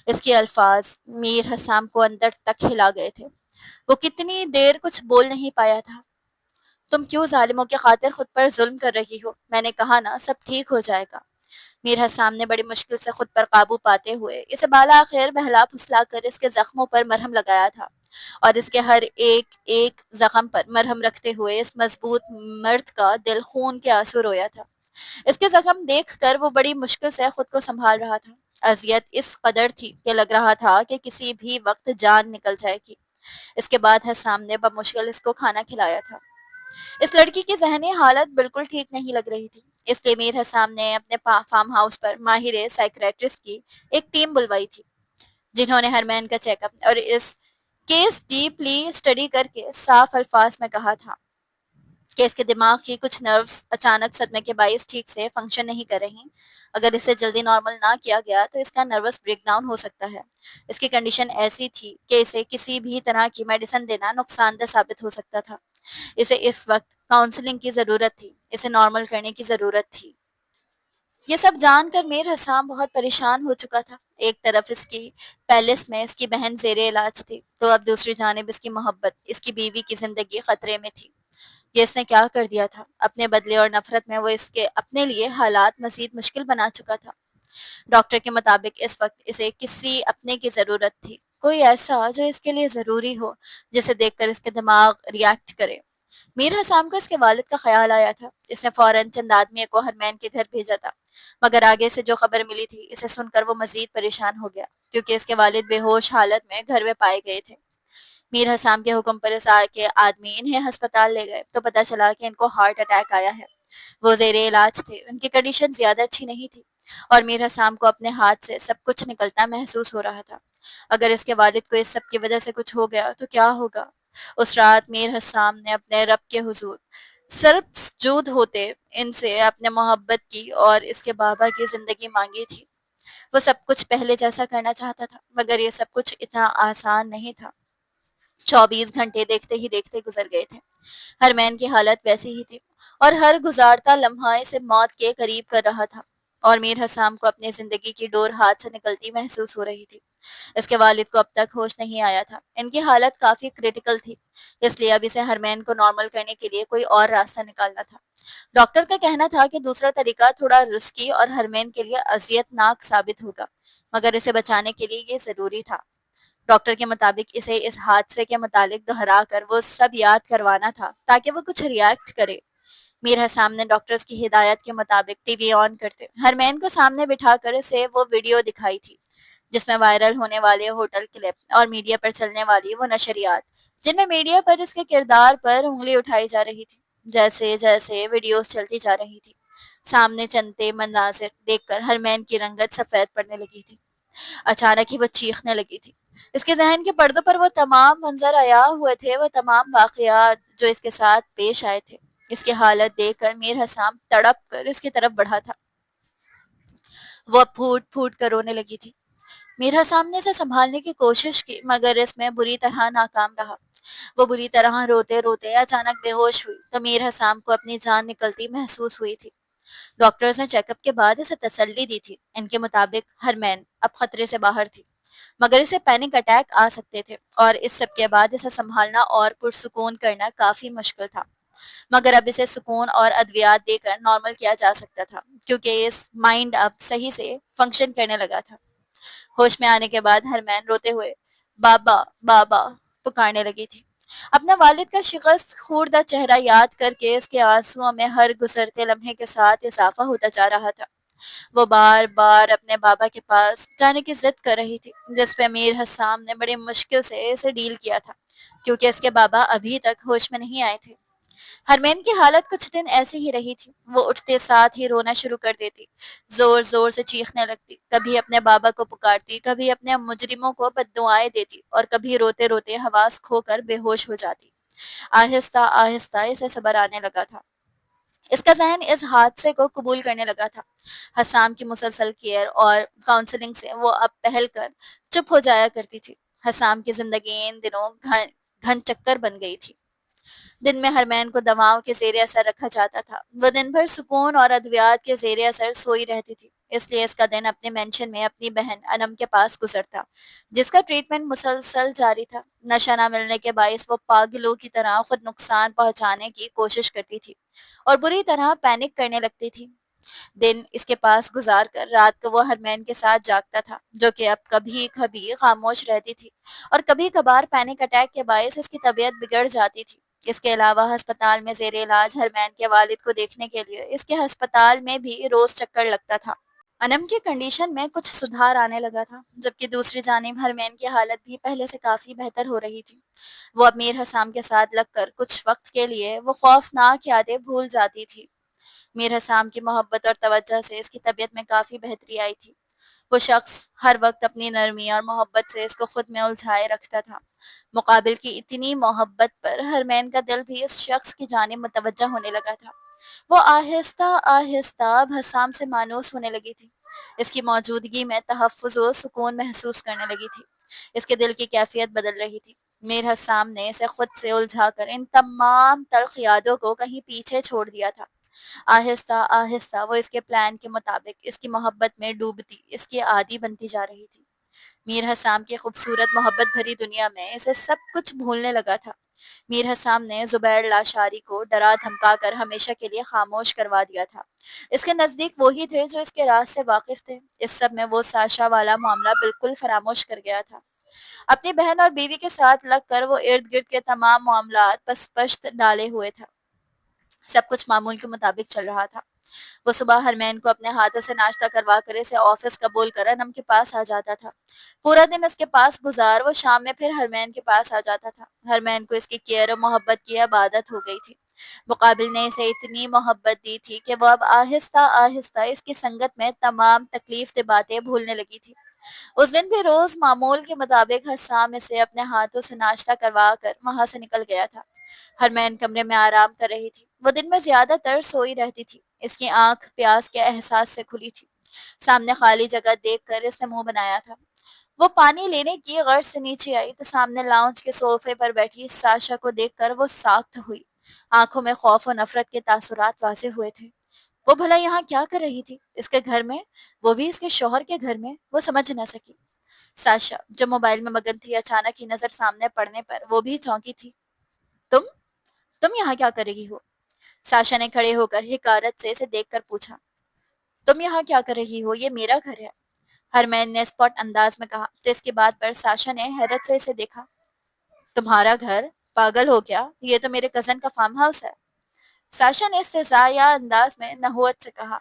اس کے الفاظ میر حسام کو اندر تک ہلا گئے تھے۔ وہ کتنی دیر کچھ بول نہیں پایا تھا۔ تم کیوں ظالموں کی خاطر خود پر ظلم کر رہی ہو؟ میں نے کہا نا سب ٹھیک ہو جائے گا۔ میر حسام نے بڑی مشکل سے خود پر قابو پاتے ہوئے اسے بالآخر بہلا پھسلا کر اس کے زخموں پر مرہم لگایا تھا اور اس کے ہر ایک ایک زخم پر مرہم رکھتے ہوئے اس مضبوط مرد کا دل خون کے آنسو رویا تھا۔ اس کے زخم دیکھ کر وہ بڑی مشکل سے خود کو سنبھال رہا تھا۔ اذیت اس قدر تھی کہ لگ رہا تھا کہ کسی بھی وقت جان نکل جائے گی۔ اس کے بعد حسام نے بمشکل اس کو کھانا کھلایا تھا۔ اس لڑکی کی ذہنی حالت بالکل ٹھیک نہیں لگ رہی تھی۔ اس لیے میر حسام نے اپنے فارم ہاؤس پر ماہر سائیکریٹسٹ کی ایک ٹیم بلوائی تھی جنہوں نے ہرمین کا چیک اپ اور اس کیس ڈیپلی اسٹڈی کر کے صاف الفاظ میں کہا تھا کہ اس کے دماغ کی کچھ نروز اچانک صدمے کے باعث ٹھیک سے فنکشن نہیں کر رہی۔ اگر اسے جلدی نارمل نہ کیا گیا تو اس کا نروس بریک ڈاؤن ہو سکتا ہے۔ اس کی کنڈیشن ایسی تھی کہ اسے کسی بھی طرح کی میڈیسن دینا نقصان دہ ثابت ہو سکتا تھا۔ اسے اس وقت کاؤنسلنگ کی ضرورت تھی۔ اسے نارمل کرنے کی ضرورت تھی۔ یہ سب جان کر میر حسام بہت پریشان ہو چکا تھا۔ ایک طرف اس کی پیلس میں اس کی بہن زیر علاج تھی، تو اب دوسری جانب اس کی محبت، اس کی بیوی کی زندگی خطرے میں تھی۔ یہ اس نے کیا کر دیا تھا؟ اپنے بدلے اور نفرت میں وہ اس کے اپنے لیے حالات مزید مشکل بنا چکا تھا۔ ڈاکٹر کے مطابق اس وقت اسے کسی اپنے کی ضرورت تھی، کوئی ایسا جو اس کے لیے ضروری ہو، جسے دیکھ کر اس کے دماغ ریاکٹ کرے۔ میر حسام کو اس کے والد کا خیال آیا تھا۔ اس نے فوراً چند آدمیوں کو ہرمین کے گھر بھیجا تھا، مگر آگے سے جو خبر ملی تھی اسے سن کر وہ مزید پریشان ہو گیا، کیونکہ اس کے والد بے ہوش حالت میں گھر میں پائے گئے تھے۔ میر حسام کے حکم پر اس کے آدمی انہیں ہسپتال لے گئے تو پتہ چلا کہ ان کو ہارٹ اٹیک آیا ہے۔ وہ زیر علاج تھے، ان کی کنڈیشن زیادہ اچھی نہیں تھی، اور میر حسام کو اپنے ہاتھ سے سب کچھ نکلتا محسوس ہو رہا تھا۔ اگر اس کے والد کو اس سب کی وجہ سے کچھ ہو گیا تو کیا ہوگا؟ اس رات میر حسام نے اپنے رب کے حضور سرب سجود ہوتے ان سے اپنے محبت کی اور اس کے بابا کی زندگی مانگی تھی۔ وہ سب کچھ پہلے جیسا کرنا چاہتا تھا، مگر یہ سب کچھ اتنا آسان نہیں تھا۔ 24 گھنٹے دیکھتے ہی دیکھتے گزر گئے تھے۔ ہرمین کی حالت ویسی ہی تھی، اور ہر گزارتا لمحہ اسے موت کے قریب کر رہا تھا، اور میر حسام کو اپنی زندگی کی ڈور ہاتھ سے نکلتی محسوس ہو رہی تھی۔ اس کے والد کو اب تک ہوش نہیں آیا تھا۔ ان کی حالت کافی کریٹیکل تھی، اس لیے اب اسے ہرمین کو نارمل کرنے کے لیے کوئی اور راستہ نکالنا تھا۔ ڈاکٹر کا کہنا تھا کہ دوسرا طریقہ تھوڑا رسکی اور ہرمین کے لیے اذیت ناک ثابت ہوگا، مگر اسے بچانے کے لیے یہ ضروری تھا۔ ڈاکٹر کے مطابق اسے اس حادثے کے متعلق دہرا کر وہ سب یاد کروانا تھا تاکہ وہ کچھ ریاکٹ کرے۔ میر حسام نے ڈاکٹرز کی ہدایت کے مطابق ٹی وی آن کرتے ہرمین کو سامنے بٹھا کر اسے وہ ویڈیو دکھائی تھی، جس میں وائرل ہونے والے ہوٹل کلپ اور میڈیا پر چلنے والی وہ نشریات، جن میں میڈیا پر اس کے کردار پر انگلی اٹھائی جا رہی تھی۔ جیسے جیسے ویڈیوز چلتی جا رہی تھی، سامنے چلتے مناظر دیکھ کر ہرمین کی رنگت سفید پڑنے لگی تھی۔ اچانک ہی وہ چیخنے لگی تھی۔ اس کے ذہن کے پردوں پر وہ تمام منظر عیاں ہوئے تھے، وہ تمام واقعات جو اس کے ساتھ پیش آئے تھے۔ اس کی حالت دیکھ کر میر حسام تڑپ کر اس کی طرف بڑھا تھا۔ وہ پھوٹ پھوٹ کر رونے لگی تھی۔ میر حسام نے اسے سنبھالنے کی کوشش کی، مگر اس میں بری طرح ناکام رہا۔ وہ بری طرح روتے روتے اچانک بے ہوش ہوئی تو میر حسام کو اپنی جان نکلتی محسوس ہوئی تھی۔ ڈاکٹرز نے چیک اپ کے بعد اسے تسلی دی تھی۔ ان کے مطابق ہرمین اب خطرے سے باہر تھی، مگر اسے پینک اٹیک آ سکتے تھے، اور اس سب کے بعد اسے سنبھالنا اور پرسکون کرنا کافی مشکل تھا۔ مگر اب اسے سکون اور ادویات دے کر نارمل کیا جا سکتا تھا، کیونکہ اس مائنڈ اب صحیح سے فنکشن کرنے لگا تھا۔ ہوش میں آنے کے بعد ہرمین روتے ہوئے بابا بابا پکارنے لگی تھی۔ اپنے والد کا شکست خوردہ چہرہ یاد کر کے اس کے آنسوؤں میں ہر گزرتے لمحے کے ساتھ اضافہ ہوتا جا رہا تھا۔ وہ بار بار اپنے بابا کے پاس جانے کی ضد کر رہی تھی، جس پہ میر حسام نے بڑی مشکل سے اسے ڈیل کیا تھا، کیونکہ اس کے بابا ابھی تک ہوش میں نہیں آئے تھے۔ ہرمین کی حالت کچھ دن ایسی ہی رہی تھی۔ وہ اٹھتے ساتھ ہی رونا شروع کر دیتی، زور زور سے چیخنے لگتی، کبھی اپنے بابا کو پکارتی، کبھی اپنے مجرموں کو بددعائیں دیتی، اور کبھی روتے روتے حواس کھو کر بے ہوش ہو جاتی۔ آہستہ آہستہ اسے صبر آنے لگا تھا۔ اس کا ذہن اس حادثے کو قبول کرنے لگا تھا۔ حسام کی مسلسل کیئر اور کاؤنسلنگ سے وہ اب پہل کر چپ ہو جایا کرتی تھی۔ حسام کی زندگی ان دنوں گھن چکر بن گئی تھی۔ دن میں ہرمین کو دواؤں کے زیر اثر رکھا جاتا تھا۔ وہ دن بھر سکون اور ادویات کے زیر اثر سوئی رہتی تھی، اس لیے اس کا دن اپنے مینشن میں اپنی بہن انم کے پاس گزرتا، جس کا ٹریٹمنٹ مسلسل جاری تھا۔ نشہ نہ ملنے کے باعث وہ پاگلوں کی طرح خود نقصان پہنچانے کی کوشش کرتی تھی اور بری طرح پینک کرنے لگتی تھی۔ دن اس کے پاس گزار کر رات کو وہ ہرمین کے ساتھ جاگتا تھا، جو کہ اب کبھی کبھی خاموش رہتی تھی، اور کبھی کبھار پینک اٹیک کے باعث اس کی طبیعت بگڑ جاتی تھی۔ اس کے علاوہ ہسپتال میں زیر علاج ہرمین کے والد کو دیکھنے کے لیے اس کے ہسپتال میں بھی روز چکر لگتا تھا۔ انم کی کنڈیشن میں کچھ سدھار آنے لگا تھا، جبکہ دوسری جانب ہرمین کی حالت بھی پہلے سے کافی بہتر ہو رہی تھی۔ وہ اب میر حسام کے ساتھ لگ کر کچھ وقت کے لیے وہ خوفناک یادیں بھول جاتی تھی۔ میر حسام کی محبت اور توجہ سے اس کی طبیعت میں کافی بہتری آئی تھی۔ وہ شخص ہر وقت اپنی نرمی اور محبت سے اس کو خود میں الجھائے رکھتا تھا۔ مقابل کی اتنی محبت پر ہرمین کا دل بھی اس شخص کی جانب متوجہ ہونے لگا تھا۔ وہ آہستہ آہستہ اب حسام سے مانوس ہونے لگی تھی۔ اس کی موجودگی میں تحفظ و سکون محسوس کرنے لگی تھی۔ اس کے دل کی کیفیت بدل رہی تھی۔ میر حسام نے اسے خود سے الجھا کر ان تمام تلخ یادوں کو کہیں پیچھے چھوڑ دیا تھا۔ آہستہ آہستہ وہ اس کے پلان کے مطابق اس کی محبت میں ڈوبتی، اس کی عادی بنتی جا رہی تھی۔ میر حسام کی خوبصورت محبت بھری دنیا میں اسے سب کچھ بھولنے لگا تھا۔ میر حسام نے زبیر لاشاری کو ڈرا دھمکا کر ہمیشہ کے لیے خاموش کروا دیا تھا۔ اس کے نزدیک وہی تھے جو اس کے راز سے واقف تھے۔ اس سب میں وہ ساشا والا معاملہ بالکل فراموش کر گیا تھا۔ اپنی بہن اور بیوی کے ساتھ لگ کر وہ ارد گرد کے تمام معاملات پس پشت ڈالے ہوئے تھا۔ سب کچھ معمول کے مطابق چل رہا تھا۔ وہ صبح ہرمین کو اپنے ہاتھوں سے ناشتہ کروا کر اسے آفس قبول کر انم کے پاس آ جاتا تھا۔ پورا دن اس کے پاس گزار وہ شام میں پھر ہرمین کے پاس آ جاتا تھا۔ ہرمین کو اس کی کیئر و محبت کی اب عادت ہو گئی تھی۔ مقابل نے اسے اتنی محبت دی تھی کہ وہ اب آہستہ آہستہ اس کی سنگت میں تمام تکلیف دہ باتیں بھولنے لگی تھی۔ اس دن بھی روز معمول کے مطابق حسام اسے اپنے ہاتھوں سے ناشتہ کروا کر وہاں سے نکل گیا تھا۔ ہرمین کمرے میں آرام کر رہی تھی۔ وہ دن میں زیادہ تر سوئی رہتی تھی۔ اس کی آنکھ پیاس کے احساس سے کھلی تھی۔ سامنے خالی جگہ دیکھ کر اس نے منہ بنایا تھا۔ وہ پانی لینے کی غرض سے نیچے آئی تو سامنے لاؤنج کے صوفے پر بیٹھی ساشا کو دیکھ کر وہ ساکت ہوئی۔ آنکھوں میں خوف و نفرت کے تاثرات واضح ہوئے تھے۔ وہ بھلا یہاں کیا کر رہی تھی؟ اس کے گھر میں، وہ بھی اس کے شوہر کے گھر میں؟ وہ سمجھ نہ سکی۔ ساشا جو موبائل میں مگن تھی، اچانک ہی نظر سامنے پڑنے پر وہ بھی چونکی تھی۔ تم تم یہاں کیا کر رہی ہو؟ ساشا نے کھڑے ہو کر حقارت سے اسے دیکھ کر پوچھا۔ تم یہاں کیا کر رہی ہو؟ یہ میرا گھر ہے، ہرمین نے اسپاٹ انداز میں کہا تو اس کی بات پر ساشا نے حیرت سے اسے دیکھا۔ تمہارا گھر؟ پاگل ہو کیا؟ یہ تو میرے کزن کا فارم ہاؤس ہے۔ ساشا نے استہزائیہ انداز میں نحوت سے کہا۔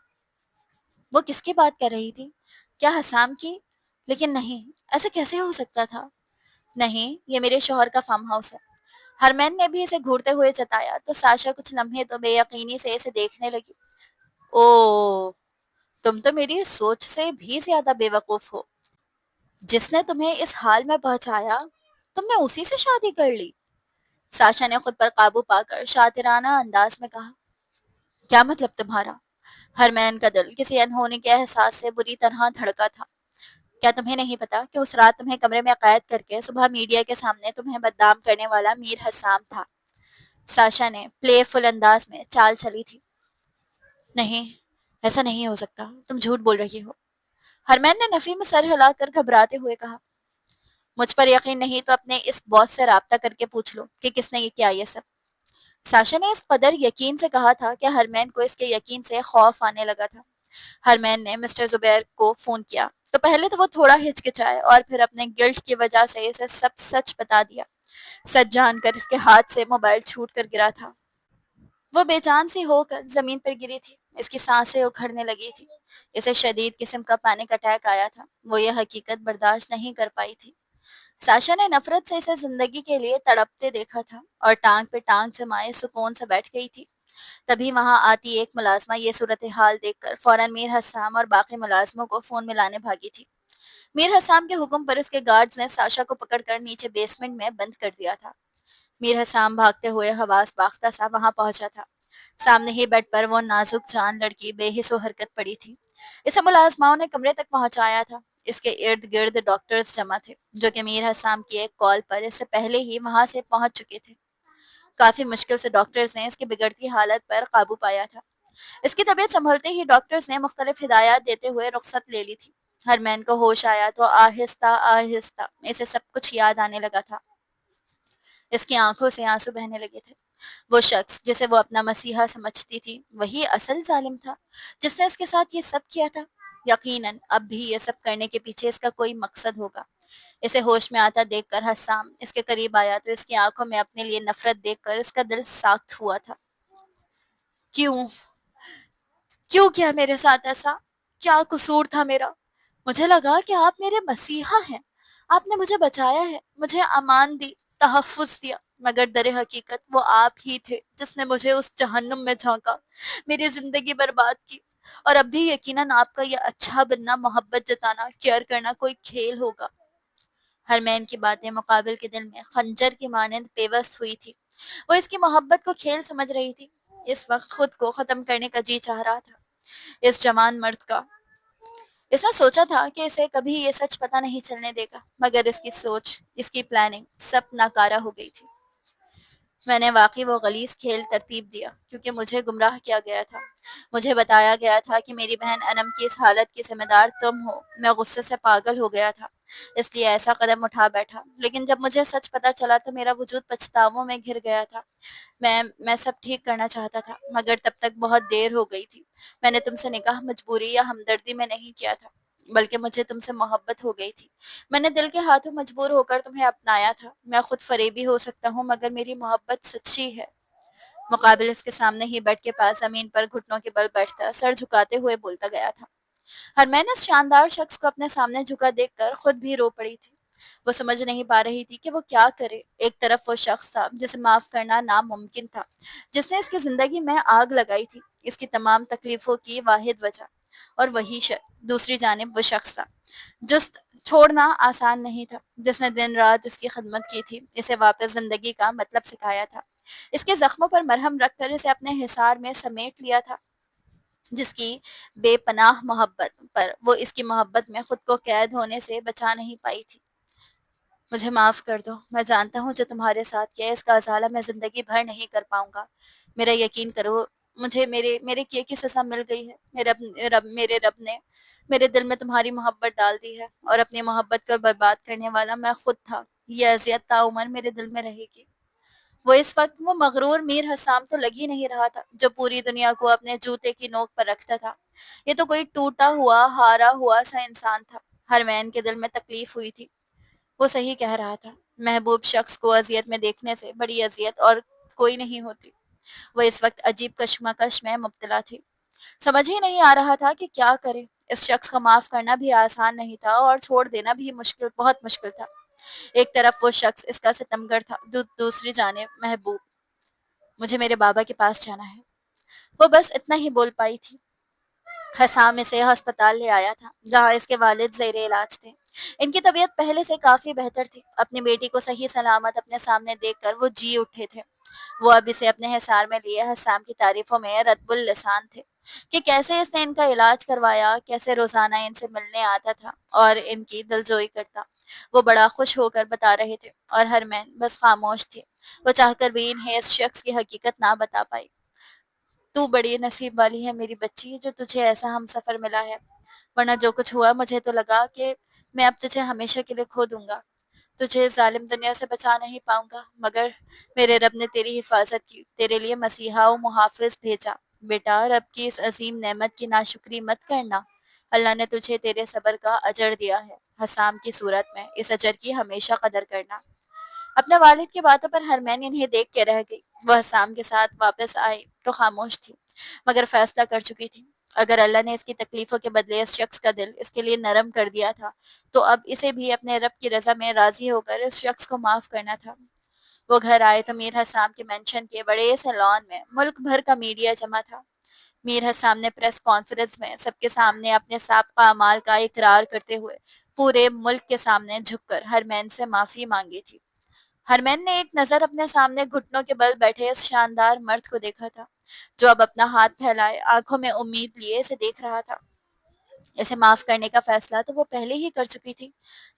وہ کس کی بات کر رہی تھی؟ کیا حسام کی؟ لیکن نہیں، ایسا کیسے ہو سکتا تھا؟ نہیں، یہ میرے شوہر کا فارم ہاؤس ہے۔ ہرمین نے بھی اسے گھورتے ہوئے جتایا تو ساشا کچھ لمحے تو بے یقینی سے اسے دیکھنے لگی۔ او، تم تو میری سوچ سے بھی زیادہ بے وقوف ہو۔ جس نے تمہیں اس حال میں پہنچایا، تم نے اسی سے شادی کر لی؟ ساشا نے خود پر قابو پا کر شاطرانہ انداز میں کہا۔ کیا مطلب تمہارا؟ ہرمین کا دل کسی انہونے کے احساس سے بری طرح دھڑکا تھا۔ کیا تمہیں نہیں پتا کہ اس رات تمہیں کمرے میں قید کر کے صبح میڈیا کے سامنے تمہیں بدنام کرنے والا میر حسام تھا؟ ساشا نے پلے فل انداز میں چال چلی تھی۔ نہیں، ایسا نہیں ہو سکتا، تم جھوٹ بول رہی ہو۔ ہرمین نے نفی میں سر ہلا کر گھبراتے ہوئے کہا۔ مجھ پر یقین نہیں تو اپنے اس باس سے رابطہ کر کے پوچھ لو کہ کس نے یہ کیا یہ سب۔ ساشا نے اس قدر یقین سے کہا تھا کہ ہرمین کو اس کے یقین سے خوف آنے لگا تھا۔ ہرمین نے مسٹر زبیر کو فون کیا تو پہلے تو وہ تھوڑا ہچکچائے اور پھر اپنے گلٹ کی وجہ سے اسے سب سچ بتا دیا۔ سچ جان کر اس کے ہاتھ سے موبائل چھوٹ کر گرا تھا۔ وہ بے جان سی ہو کر زمین پر گری تھی۔ اس کی سانسیں اکھڑنے لگی تھی۔ اسے شدید قسم کا پینک اٹیک آیا تھا۔ وہ یہ حقیقت برداشت نہیں کر پائی تھی۔ ساشا نے نفرت سے اسے زندگی کے لیے تڑپتے دیکھا تھا اور ٹانگ پہ ٹانگ جمائے سکون سے بیٹھ گئی تھی۔ تبھی وہاں آتی ایک ملازمہ یہ صورتحال دیکھ کر فوراً میر حسام اور باقی ملازموں کو فون ملانے بھاگی تھی۔ میر حسام کے حکم پر اس کے گارڈز نے ساشا کو پکڑ کر نیچے بیسمنٹ میں بند کر دیا تھا۔ میر حسام بھاگتے ہوئے حواس باختہ سا وہاں پہنچا تھا۔ سامنے ہی بیڈ پر وہ نازک جان لڑکی بے حس و حرکت پڑی تھی۔ اسے ملازماؤں نے کمرے تک پہنچایا تھا۔ اس کے ارد گرد ڈاکٹرز جمع تھے جو کہ میر حسام کی ایک کال پر اس سے پہلے ہی وہاں سے پہنچ چکے تھے۔ کافی مشکل سے ڈاکٹرز نے اس کی بگڑتی حالت پر قابو پایا تھا۔ اس کی طبیعت سنبھلتے ہی ڈاکٹرز نے مختلف ہدایات دیتے ہوئے رخصت لے لی تھی۔ ہرمین کو ہوش آیا تو آہستہ آہستہ اسے سب کچھ یاد آنے لگا تھا۔ اس کی آنکھوں سے آنسو بہنے لگے تھے۔ وہ شخص جسے وہ اپنا مسیحا سمجھتی تھی وہی اصل ظالم تھا جس نے اس کے ساتھ یہ سب کیا تھا۔ یقیناً اب بھی یہ سب کرنے کے پیچھے اس کا کوئی مقصد ہوگا۔ اسے ہوش میں آتا دیکھ کر حسام اس کے قریب آیا تو اس کی آنکھوں میں اپنے لیے نفرت دیکھ کر اس کا دل ساخت ہوا تھا۔ کیوں کیوں کیا میرے ساتھ ایسا؟ کیا قصور تھا میرا؟ مجھے لگا کہ آپ میرے مسیحا ہیں، آپ نے مجھے بچایا ہے، مجھے امان دی، تحفظ دیا، مگر در حقیقت وہ آپ ہی تھے جس نے مجھے اس جہنم میں جھونکا، میری زندگی برباد کی۔ اور اب بھی یقیناً آپ کا یہ اچھا بننا، محبت جتانا، کیئر کرنا کوئی کھیل ہوگا۔ ہرمین کی باتیں مقابل کے دل میں خنجر کی مانند پیوست ہوئی تھی۔ وہ اس کی محبت کو کھیل سمجھ رہی تھی۔ اس وقت خود کو ختم کرنے کا جی چاہ رہا تھا اس جوان مرد کا۔ اس نے سوچا تھا کہ اسے کبھی یہ سچ پتہ نہیں چلنے دے گا، مگر اس کی سوچ، اس کی پلاننگ سب ناکارہ ہو گئی تھی۔ میں نے واقعی وہ غلیظ کھیل ترتیب دیا کیونکہ مجھے گمراہ کیا گیا تھا۔ مجھے بتایا گیا تھا کہ میری بہن انم کی اس حالت کی ذمہ دار تم ہو۔ میں غصے سے پاگل ہو گیا تھا، اس لیے ایسا قدم اٹھا بیٹھا، لیکن جب مجھے سچ پتا چلا تو میرا وجود پچھتاووں میں گھر گیا تھا۔ میں سب ٹھیک کرنا چاہتا تھا، مگر تب تک بہت دیر ہو گئی تھی۔ میں نے تم سے نکاح مجبوری یا ہمدردی میں نہیں کیا تھا، بلکہ مجھے تم سے محبت ہو گئی تھی۔ میں نے دل کے ہاتھوں مجبور ہو کر تمہیں اپنایا تھا۔ میں خود فریبی ہو سکتا ہوں، مگر میری محبت سچی ہے۔ مقابل اس کے سامنے ہی بیڈ کے پاس زمین پر گھٹنوں کے بل بیٹھتا، سر جھکاتے ہوئے بولتا گیا تھا۔ ہرمین اس شاندار شخص کو اپنے سامنے جھکا دیکھ کر خود بھی رو پڑی تھی۔ وہ سمجھ نہیں پا رہی تھی کہ وہ کیا کرے۔ ایک طرف وہ شخص تھا جسے معاف کرنا ناممکن تھا، جس نے اس کی زندگی میں آگ لگائی تھی، اس کی تمام تکلیفوں کی واحد وجہ، اور وہی دوسری جانب وہ شخص تھا جس چھوڑنا آسان نہیں تھا، جس نے دن رات اس کی خدمت کی تھی، اسے واپس زندگی کا مطلب سکھایا تھا، اس کے زخموں پر مرہم رکھ کر اسے اپنے حصار میں سمیٹ لیا تھا، جس کی بے پناہ محبت پر وہ اس کی محبت میں خود کو قید ہونے سے بچا نہیں پائی تھی۔ مجھے معاف کر دو، میں جانتا ہوں جو تمہارے ساتھ کیا ہے اس کا ازالہ میں زندگی بھر نہیں کر پاؤں گا۔ میرا یقین کرو، مجھے میرے کیے کی سزا مل گئی ہے۔ میرے رب نے میرے دل میں تمہاری محبت ڈال دی ہے، اور اپنی محبت کو برباد کرنے والا میں خود تھا۔ یہ اذیت تعمر میرے دل میں رہے گی۔ وہ اس وقت وہ مغرور میر حسام تو لگ ہی نہیں رہا تھا جو پوری دنیا کو اپنے جوتے کی نوک پر رکھتا تھا۔ یہ تو کوئی ٹوٹا ہوا ہارا ہوا سا انسان تھا۔ ہرمین کے دل میں تکلیف ہوئی تھی۔ وہ صحیح کہہ رہا تھا، محبوب شخص کو اذیت میں دیکھنے سے بڑی اذیت اور کوئی نہیں ہوتی۔ وہ اس وقت عجیب کشمکش میں مبتلا تھی، سمجھ ہی نہیں آ رہا تھا کہ کیا کرے۔ اس شخص کو معاف کرنا بھی آسان نہیں تھا اور چھوڑ دینا بھی بہت مشکل تھا۔ ایک طرف وہ شخص اس کا ستمگر تھا، دوسری جانب محبوب۔ مجھے میرے بابا کے پاس جانا ہے، وہ بس اتنا ہی بول پائی تھی۔ حسام اسے ہسپتال لے آیا تھا جہاں اس کے والد زیر علاج تھے۔ ان کی طبیعت پہلے سے کافی بہتر تھی۔ اپنی بیٹی کو صحیح سلامت اپنے سامنے دیکھ کر وہ جی اٹھے تھے۔ وہ اب اسے اپنے حصار میں لیے حسام کی تعریفوں میں رطب اللسان تھے کہ کیسے اس نے ان کا علاج کروایا، کیسے روزانہ ان سے ملنے آتا تھا اور ان کی دلجوئی کرتا۔ وہ بڑا خوش ہو کر بتا رہے تھے اور ہرمین بس خاموش تھی۔ وہ چاہ کر بھی انہیں اس شخص کی حقیقت نہ بتا پائی۔ تو بڑی نصیب والی ہے میری بچی جو تجھے ایسا ہم سفر ملا ہے، ورنہ جو کچھ ہوا مجھے تو لگا کہ میں اب تجھے ہمیشہ کے لیے کھو دوں گا، تجھے اس ظالم دنیا سے بچا نہیں پاؤں گا، مگر میرے رب نے تیری حفاظت کی، تیرے لیے مسیحا و محافظ بھیجا۔ بیٹا، رب کی اس عظیم نعمت کی ناشکری مت کرنا، اللہ نے تجھے تیرے صبر کا اجر دیا ہے، حسام کی صورت میں اس اجر کی ہمیشہ قدر کرنا۔ اپنے والد کی باتوں پر ہرمین انہیں دیکھ کے رہ گئی۔ وہ حسام کے ساتھ واپس آئی تو خاموش تھی، مگر فیصلہ کر چکی تھی۔ اگر اللہ نے اس کی تکلیفوں کے بدلے اس شخص کا دل اس کے لیے نرم کر دیا تھا تو اب اسے بھی اپنے رب کی رضا میں راضی ہو کر اس شخص کو معاف کرنا تھا۔ وہ گھر آئے تو میر حسام کے مینشن کے بڑے سے لان میں ملک بھر کا میڈیا جمع تھا۔ میر حسام نے پریس کانفرنس میں سب کے سامنے اپنے سابقہ اعمال کا اقرار کرتے ہوئے پورے ملک کے سامنے جھک کر ہرمین سے معافی مانگی تھی۔ ہرمین نے ایک نظر اپنے سامنے گھٹنوں کے بل بیٹھے اس شاندار مرد کو دیکھا تھا جو اب اپنا ہاتھ پھیلائے آنکھوں میں امید لیے اسے دیکھ رہا تھا۔ اسے معاف کرنے کا فیصلہ تو وہ پہلے ہی کر چکی تھی،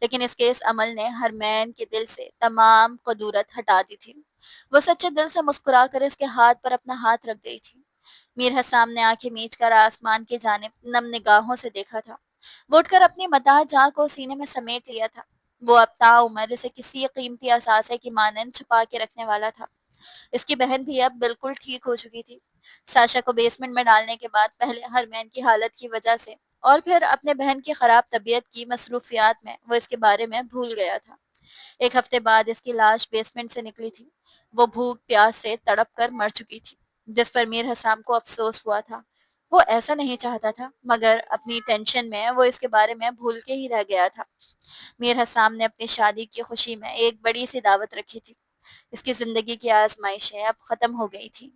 لیکن اس کے اس عمل نے ہرمین کے دل سے تمام قدورت ہٹا دی تھی۔ وہ سچے دل سے مسکرا کر اس کے ہاتھ پر اپنا ہاتھ رکھ گئی تھی۔ میر حسام نے آنکھیں میچ کر آسمان کی جانب نم نگاہوں سے دیکھا تھا۔ وہ اٹھ کر اپنی متاح جاں کو سینے میں سمیٹ لیا تھا۔ وہ اب تا عمر اسے کسی قیمتی اثاثے کی مانند چھپا کے رکھنے والا تھا۔ اس کی بہن بھی اب بالکل ٹھیک ہو چکی تھی۔ ساشا کو بیسمنٹ میں ڈالنے کے بعد پہلے ہرمین کی حالت کی وجہ سے اور پھر اپنے بہن کی خراب طبیعت کی مصروفیات میں وہ اس کے بارے میں بھول گیا تھا۔ ایک ہفتے بعد اس کی لاش بیسمنٹ سے نکلی تھی۔ وہ بھوک پیاس سے تڑپ کر مر چکی تھی، جس پر میر حسام کو افسوس ہوا تھا۔ وہ ایسا نہیں چاہتا تھا، مگر اپنی ٹینشن میں وہ اس کے بارے میں بھول کے ہی رہ گیا تھا۔ میر حسام نے اپنی شادی کی خوشی میں ایک بڑی سی دعوت رکھی تھی۔ اس کی زندگی کی آزمائشیں اب ختم ہو گئی تھی۔